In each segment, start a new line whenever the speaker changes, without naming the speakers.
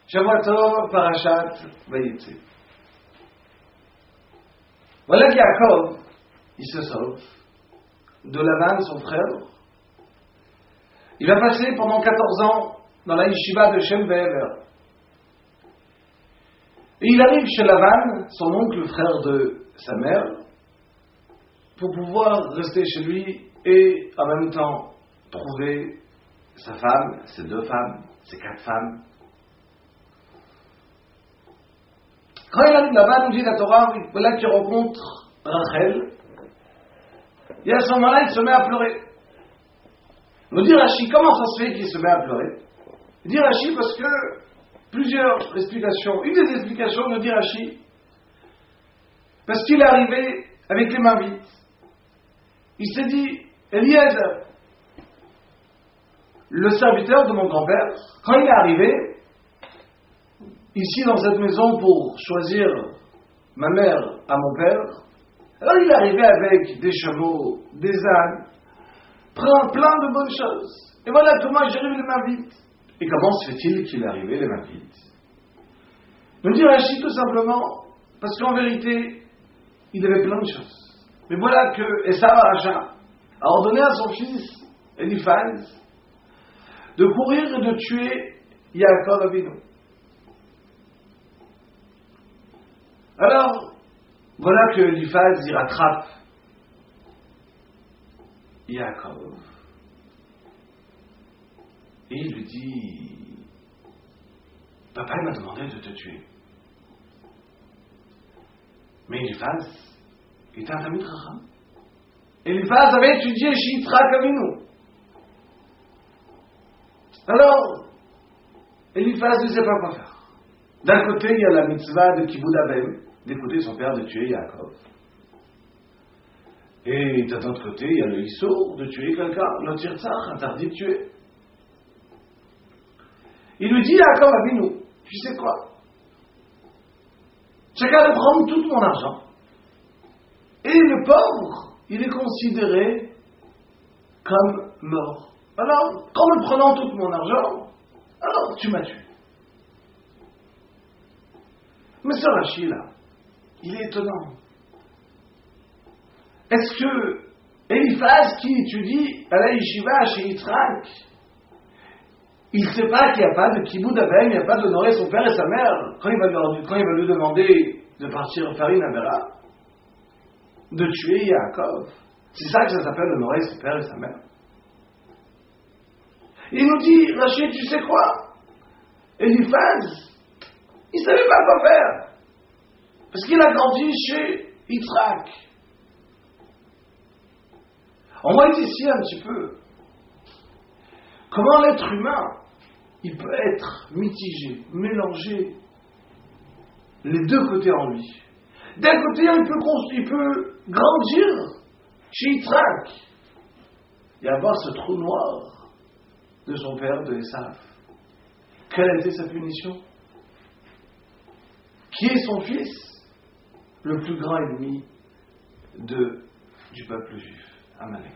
Shavuot Parashat Vayetze. Voilà qu'Yaakov, il se sauve de Lavan, son frère. Il va passer pendant 14 ans dans la yeshiva de Shem Ve'ever. Et il arrive chez Lavan, son oncle, le frère de sa mère, pour pouvoir rester chez lui et en même temps trouver sa femme, ses 2 femmes, ses 4 femmes. Quand il arrive là-bas, nous dit la Torah, voilà qu'il rencontre Rachel, et à ce moment-là, il se met à pleurer. Nous dit Rashi, comment ça se fait qu'il se met à pleurer? Il dit Rashi parce que plusieurs explications. Une des explications, nous dit Rashi, parce qu'il est arrivé avec les mains vides. Il s'est dit, Eliezer, le serviteur de mon grand-père, quand il est arrivé ici dans cette maison pour choisir ma mère à mon père, alors il est arrivé avec des chameaux, des ânes, plein de bonnes choses. Et voilà comment j'arrive les mains vides. Et comment se fait-il qu'il est arrivé les mains vides? Me dit Rachid tout simplement parce qu'en vérité, il avait plein de choses. Mais voilà que Esav Aracha a ordonné à son fils Eliphaz de courir et de tuer Yaakov Avinu. Alors, voilà que Eliphaz y rattrape Yaakov. Et il lui dit, papa m'a demandé de te tuer. Mais Eliphaz était un Talmid Chacham. Eliphaz avait étudié chez Yitzhak Avinu. Alors, Eliphaz ne sait pas quoi faire. D'un côté, il y a la mitzvah de Kibud Avim, d'écouter son père de tuer Yaakov. Et d'un autre côté, il y a le Issour de tuer quelqu'un, le Tirtzach, interdit de tuer. Il lui dit Yaakov Avinu, tu sais quoi? Chacun de prendre tout mon argent. Et le pauvre, il est considéré comme mort. Alors, en me prenant tout mon argent, alors tu m'as tué. Mais ce Rashi là, il est étonnant. Est-ce que Eliphaz qui étudie à la yeshiva chez Yitzhak, il ne sait pas qu'il n'y a pas de kibud avim, il n'y a pas d'honorer son père et sa mère quand il va lui demander de partir faire une avera, de tuer Yaakov? C'est ça que ça s'appelle honorer son père et sa mère. Il nous dit, Rachid, tu sais quoi? Eliphaz, il ne savait pas quoi faire. Parce qu'il a grandi chez Yitzhak. On voit ici un petit peu comment l'être humain, il peut être mitigé, mélangé, les deux côtés en lui. D'un côté, il peut grandir chez Yitzhak et avoir ce trou noir de son père, de Esav. Quelle a été sa punition? Qui est son fils? Le plus grand ennemi du peuple juif, Amalek.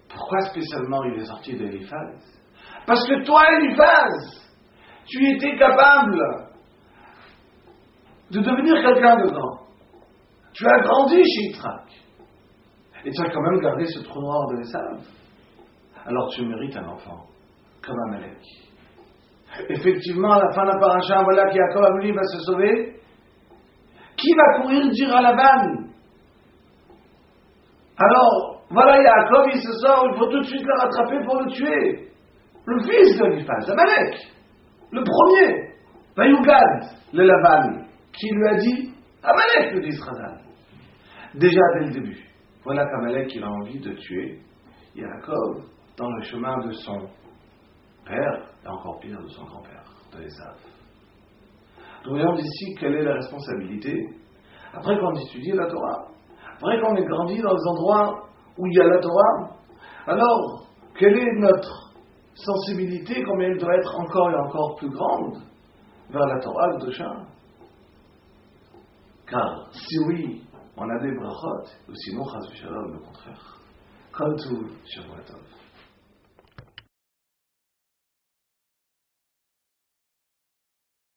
Pourquoi spécialement il est sorti d'Eliphaz? Parce que toi, Eliphaz, tu étais capable de devenir quelqu'un de grand. Tu as grandi chez Yitzhak. Et tu as quand même gardé ce trou noir de Esav. Alors tu mérites un enfant, comme Amalek. Effectivement, à la fin de la paracha, voilà qu'Yaakov Avinu va se sauver. Qui va courir dire à Lavan? Alors, voilà Yaakov, il se sort, il faut tout de suite le rattraper pour le tuer. Le fils de Eliphaz, Amalek, le premier, Vayugad, le Lavan, qui lui a dit, Amalek, le dit Israël. Déjà dès le début, voilà qu'Amalek, il a envie de tuer Yaakov dans le chemin de son père, et encore pire de son grand-père, de Esav. Nous voyons ici quelle est la responsabilité. Après qu'on étudie la Torah, après qu'on ait grandi dans les endroits où il y a la Torah, alors quelle est notre sensibilité, combien elle doit être encore et encore plus grande vers la Torah, le Tosha? Car si oui, on a des brachot, ou sinon, chas v'shalom, le contraire. Comme tout, Shavuot Tov.